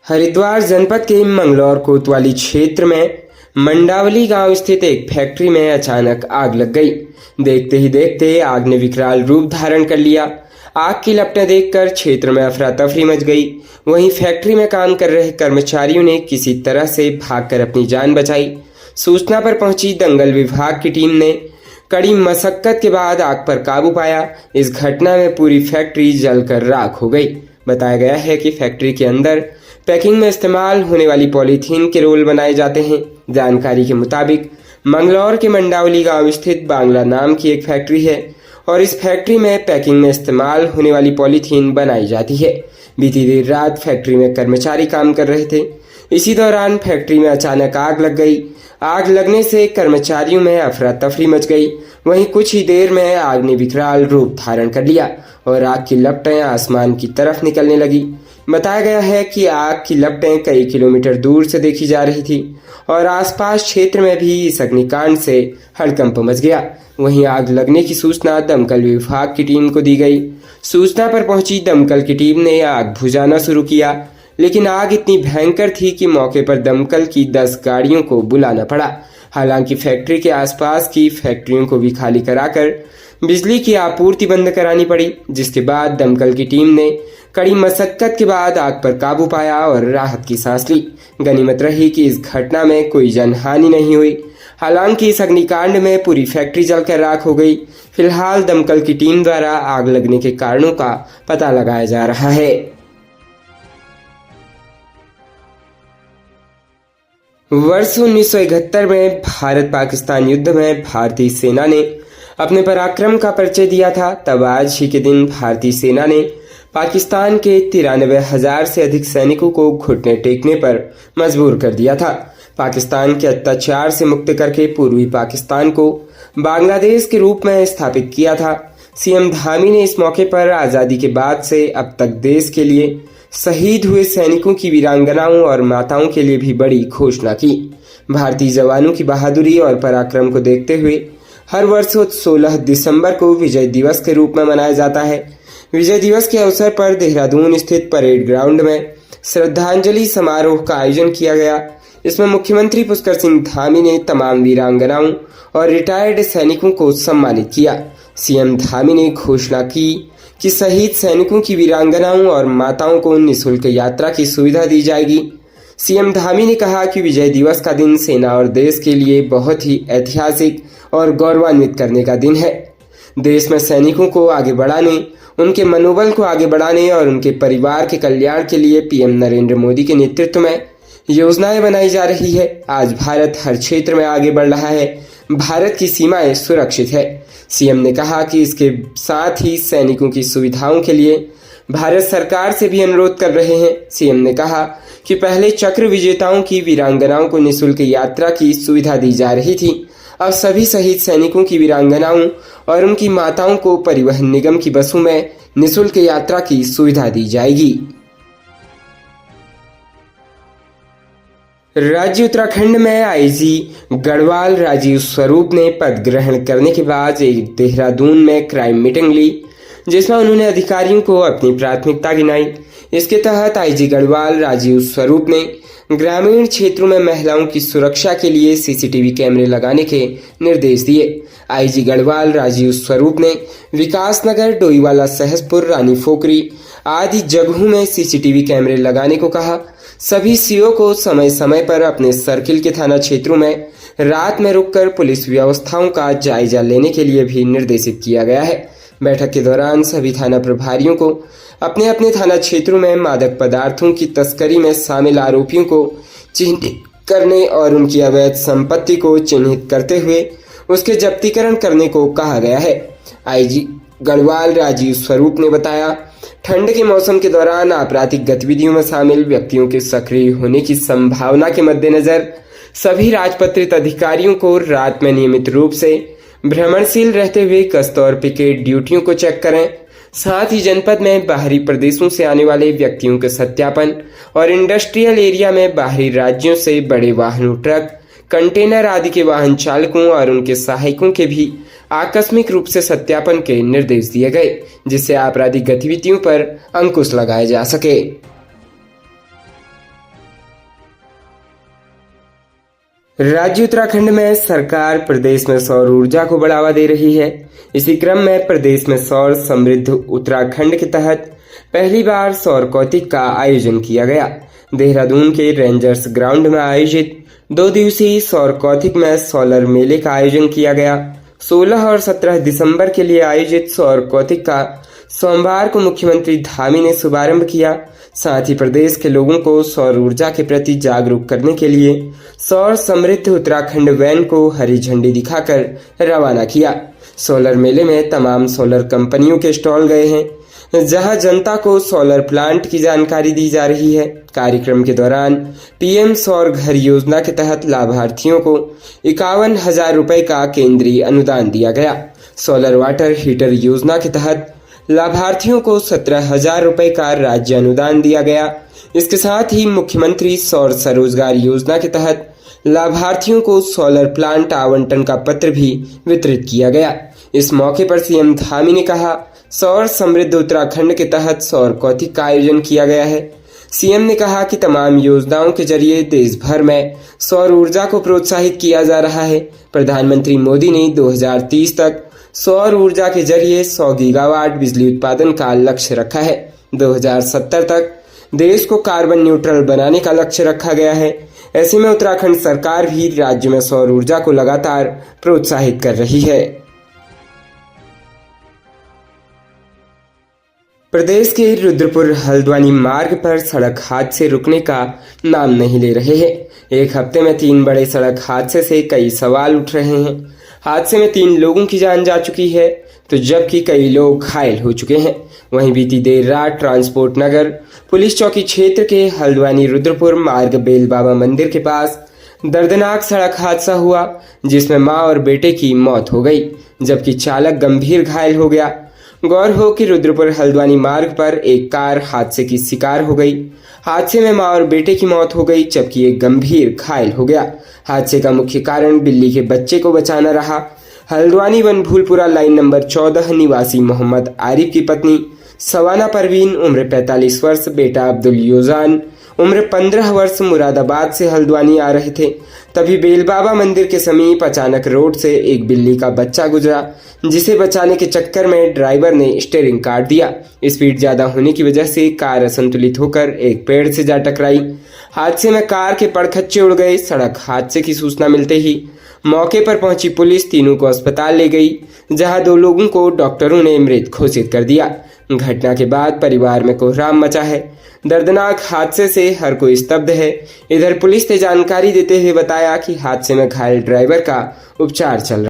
हरिद्वार जनपद के मंगलौर कोतवाली क्षेत्र में मंडावली गांव स्थित एक फैक्ट्री में अचानक आग लग गई। देखते ही देखते आग ने विकराल रूप धारण कर लिया। आग की लपटें देखकर क्षेत्र में अफरा तफरी मच गई। वहीं फैक्ट्री में काम कर रहे कर्मचारियों ने किसी तरह से भागकर अपनी जान बचाई। सूचना पर पहुंची दंगल विभाग की टीम ने कड़ी मशक्कत के बाद आग पर काबू पाया। इस घटना में पूरी फैक्ट्री जलकर राख हो गई। बताया गया है कि फैक्ट्री के अंदर पैकिंग में इस्तेमाल होने वाली पॉलीथीन के रोल बनाए जाते हैं। जानकारी के मुताबिक मंगलौर के मंडावली गांव स्थित बांग्ला नाम की एक फैक्ट्री है और इस फैक्ट्री में पैकिंग में इस्तेमाल होने वाली पॉलीथीन बनाई जाती है। बीती देर रात फैक्ट्री में कर्मचारी काम कर रहे थे। इसी दौरान फैक्ट्री में अचानक आग लग गई। आग लगने से कर्मचारियों में अफरा तफरी मच गई। वहीं कुछ ही देर में आग ने विकराल रूप धारण कर लिया और आग की लपटें आसमान की तरफ निकलने लगी। बताया गया है कि आग की लपटें कई किलोमीटर दूर से देखी जा रही थी और आसपास क्षेत्र में भी इस अग्निकांड से हड़कंप मच गया। वहीं आग लगने की सूचना दमकल विभाग की टीम को दी गई। सूचना पर पहुंची दमकल की टीम ने आग बुझाना शुरू किया, लेकिन आग इतनी भयंकर थी कि मौके पर दमकल की 10 गाड़ियों को बुलाना पड़ा। हालांकि फैक्ट्री के आसपास की फैक्ट्रियों को भी खाली कराकर बिजली की आपूर्ति बंद करानी पड़ी, जिसके बाद दमकल की टीम ने कड़ी मशक्कत के बाद आग पर काबू पाया और राहत की सांस ली। गनीमत रही कि इस घटना में कोई जनहानि नहीं हुई। हालांकि इस अग्निकांड में पूरी फैक्ट्री जलकर राख हो गई। फिलहाल दमकल की टीम द्वारा आग लगने के कारणों का पता लगाया जा रहा है। वर्ष 1971 में भारत पाकिस्तान युद्ध में भारतीय सेना ने अपने पराक्रम का परिचय दिया था। तब आज ही के दिन भारतीय सेना ने पाकिस्तान के 93,000 से अधिक सैनिकों को घुटने टेकने पर मजबूर कर दिया था। पाकिस्तान के अत्याचार से मुक्त करके पूर्वी पाकिस्तान को बांग्लादेश के रूप में स्थापित किया था। सीएम धामी ने इस मौके पर आज़ादी के बाद से अब तक देश के लिए शहीद हुए सैनिकों की वीरांगनाओं और माताओं के लिए भी बड़ी घोषणा की। भारतीय जवानों की बहादुरी और पराक्रम को देखते हुए हर वर्ष 16 दिसंबर को विजय दिवस के रूप में मनाया जाता है। विजय दिवस के अवसर पर देहरादून स्थित परेड ग्राउंड में श्रद्धांजलि समारोह का आयोजन किया गया। इसमें मुख्यमंत्री पुष्कर सिंह धामी ने तमाम वीरांगनाओं और रिटायर्ड सैनिकों को सम्मानित किया। सीएम धामी ने घोषणा की कि शहीद सैनिकों की वीरांगनाओं और माताओं को निःशुल्क यात्रा की सुविधा दी जाएगी। सीएम धामी ने कहा कि विजय दिवस का दिन सेना और देश के लिए बहुत ही ऐतिहासिक और गौरवान्वित करने का दिन है। देश में सैनिकों को आगे बढ़ाने, उनके मनोबल को आगे बढ़ाने और उनके परिवार के कल्याण के लिए पीएम नरेंद्र मोदी के नेतृत्व में योजनाएं बनाई जा रही है। आज भारत हर क्षेत्र में आगे बढ़ रहा है। भारत की सीमाएं सुरक्षित है। सीएम ने कहा कि इसके साथ ही सैनिकों की सुविधाओं के लिए भारत सरकार से भी अनुरोध कर रहे हैं। सीएम ने कहा कि पहले चक्र विजेताओं की वीरांगनाओं को निःशुल्क यात्रा की सुविधा दी जा रही थी। अब सभी शहीद सैनिकों की वीरांगनाओं और उनकी माताओं को परिवहन निगम की बसों में निःशुल्क यात्रा की सुविधा दी जाएगी। राज्य उत्तराखंड में आईजी गढ़वाल राजीव स्वरूप ने पद ग्रहण करने के बाद एक देहरादून में क्राइम मीटिंग ली, जिसमें उन्होंने अधिकारियों को अपनी प्राथमिकता गिनाई। इसके तहत आईजी गढ़वाल राजीव स्वरूप ने ग्रामीण क्षेत्रों में महिलाओं की सुरक्षा के लिए सीसीटीवी कैमरे लगाने के निर्देश दिए। आईजी गढ़वाल राजीव स्वरूप ने विकासनगर, डोईवाला, सहसपुर, रानी फोकरी आदि जगहों में सीसीटीवी कैमरे लगाने को कहा। सभी सीओ को समय समय पर अपने सर्किल के थाना क्षेत्रों में रात में रुककर पुलिस व्यवस्थाओं का जायजा लेने के लिए भी निर्देशित किया गया है। बैठक के दौरान सभी थाना प्रभारियों को अपने अपने थाना क्षेत्रों में मादक पदार्थों की तस्करी में शामिल आरोपियों को चिन्हित करने और उनकी अवैध संपत्ति को चिन्हित करते हुए उसके जब्तीकरण करने को कहा गया है। आईजी गढ़वाल राजीव स्वरूप ने बताया, ठंड के मौसम के दौरान आपराधिक गतिविधियों में शामिल व्यक्तियों के सक्रिय होने की संभावना के मद्देनजर सभी राजपत्रित अधिकारियों को रात में नियमित रूप से भ्रमणशील रहते हुए गश्त और पिकेट ड्यूटियों को चेक करें। साथ ही जनपद में बाहरी प्रदेशों से आने वाले व्यक्तियों के सत्यापन और इंडस्ट्रियल एरिया में बाहरी राज्यों से बड़े वाहनों, ट्रक, कंटेनर आदि के वाहन चालकों और उनके सहायकों के भी आकस्मिक रूप से सत्यापन के निर्देश दिए गए, जिससे आपराधिक गतिविधियों पर अंकुश लगाया जा सके। राज्य उत्तराखंड में सरकार प्रदेश में सौर ऊर्जा को बढ़ावा दे रही है। इसी क्रम में प्रदेश में सौर समृद्ध उत्तराखंड के तहत पहली बार सौर कौतिक का आयोजन किया गया। देहरादून के रेंजर्स ग्राउंड में आयोजित 2 दिवसीय सौर कौतिक में सोलर मेले का आयोजन किया गया। 16 और 17 दिसंबर के लिए आयोजित सौर कौतिक का सोमवार को मुख्यमंत्री धामी ने शुभारंभ किया। साथ ही प्रदेश के लोगों को सौर ऊर्जा के प्रति जागरूक करने के लिए सौर समृद्ध उत्तराखंड वैन को हरी झंडी दिखाकर रवाना किया। सोलर मेले में तमाम सोलर कंपनियों के स्टॉल गए हैं, जहां जनता को सोलर प्लांट की जानकारी दी जा रही है। कार्यक्रम के दौरान पीएम सौर घर योजना के तहत लाभार्थियों को 51,000 रुपए का केंद्रीय अनुदान दिया गया। सोलर वाटर हीटर योजना के तहत लाभार्थियों को 17,000 रुपए का राज्य अनुदान दिया गया। इसके साथ ही मुख्यमंत्री सौर स्वरोजगार योजना के तहत लाभार्थियों को सोलर प्लांट आवंटन का पत्र भी वितरित किया गया। इस मौके पर सीएम धामी ने कहा, सौर समृद्ध उत्तराखंड के तहत सौर कौतिक का आयोजन किया गया है। सीएम ने कहा कि तमाम योजनाओं के जरिए देश भर में सौर ऊर्जा को प्रोत्साहित किया जा रहा है। प्रधानमंत्री मोदी ने 2030 तक सौर ऊर्जा के जरिए 100 गीगावाट बिजली उत्पादन का लक्ष्य रखा है। 2070 तक देश को कार्बन न्यूट्रल बनाने का लक्ष्य रखा गया है। ऐसे में उत्तराखंड सरकार भी राज्य में सौर ऊर्जा को लगातार प्रोत्साहित कर रही है। प्रदेश के रुद्रपुर हल्द्वानी मार्ग पर सड़क हादसे रुकने का नाम नहीं ले रहे हैं। एक हफ्ते में 3 बड़े सड़क हादसे से कई सवाल उठ रहे हैं। हादसे में 3 लोगों की जान जा चुकी है, तो जबकि कई लोग घायल हो चुके हैं। वहीं बीती देर रात ट्रांसपोर्ट नगर पुलिस चौकी क्षेत्र के हल्द्वानी रुद्रपुर मार्ग बेल बाबा मंदिर के पास दर्दनाक सड़क हादसा हुआ, जिसमें मां और बेटे की मौत हो गई, जबकि चालक गंभीर घायल हो गया। गौर हो कि रुद्रपुर हल्द्वानी मार्ग पर एक कार हादसे की शिकार हो गई। हादसे में मां और बेटे की मौत हो गई, जबकि एक गंभीर घायल हो गया। हादसे का मुख्य कारण बिल्ली के बच्चे को बचाना रहा। हल्द्वानी बनभूलपुरा लाइन नंबर 14 निवासी मोहम्मद आरिफ की पत्नी सवाना परवीन उम्र 45 वर्ष, बेटा अब्दुल योजान उम्र 15 वर्ष मुरादाबाद से हल्द्वानी आ रहे थे। तभी बेलबाबा मंदिर के समीप अचानक रोड से एक बिल्ली का बच्चा गुजरा, जिसे बचाने के चक्कर में ड्राइवर ने स्टीयरिंग काट दिया। स्पीड ज्यादा होने की वजह से कार असंतुलित होकर एक पेड़ से जा टकराई। हादसे में कार के पड़खच्चे उड़ गए। सड़क हादसे की सूचना मिलते ही मौके पर पहुंची पुलिस तीनों को अस्पताल ले गई, जहां 2 लोगों को डॉक्टरों ने मृत घोषित कर दिया। घटना के बाद परिवार में कोहराम मचा है। दर्दनाक हादसे से हर कोई स्तब्ध है। इधर पुलिस ने जानकारी देते हुए बताया कि हादसे में घायल ड्राइवर का उपचार चल रहा है।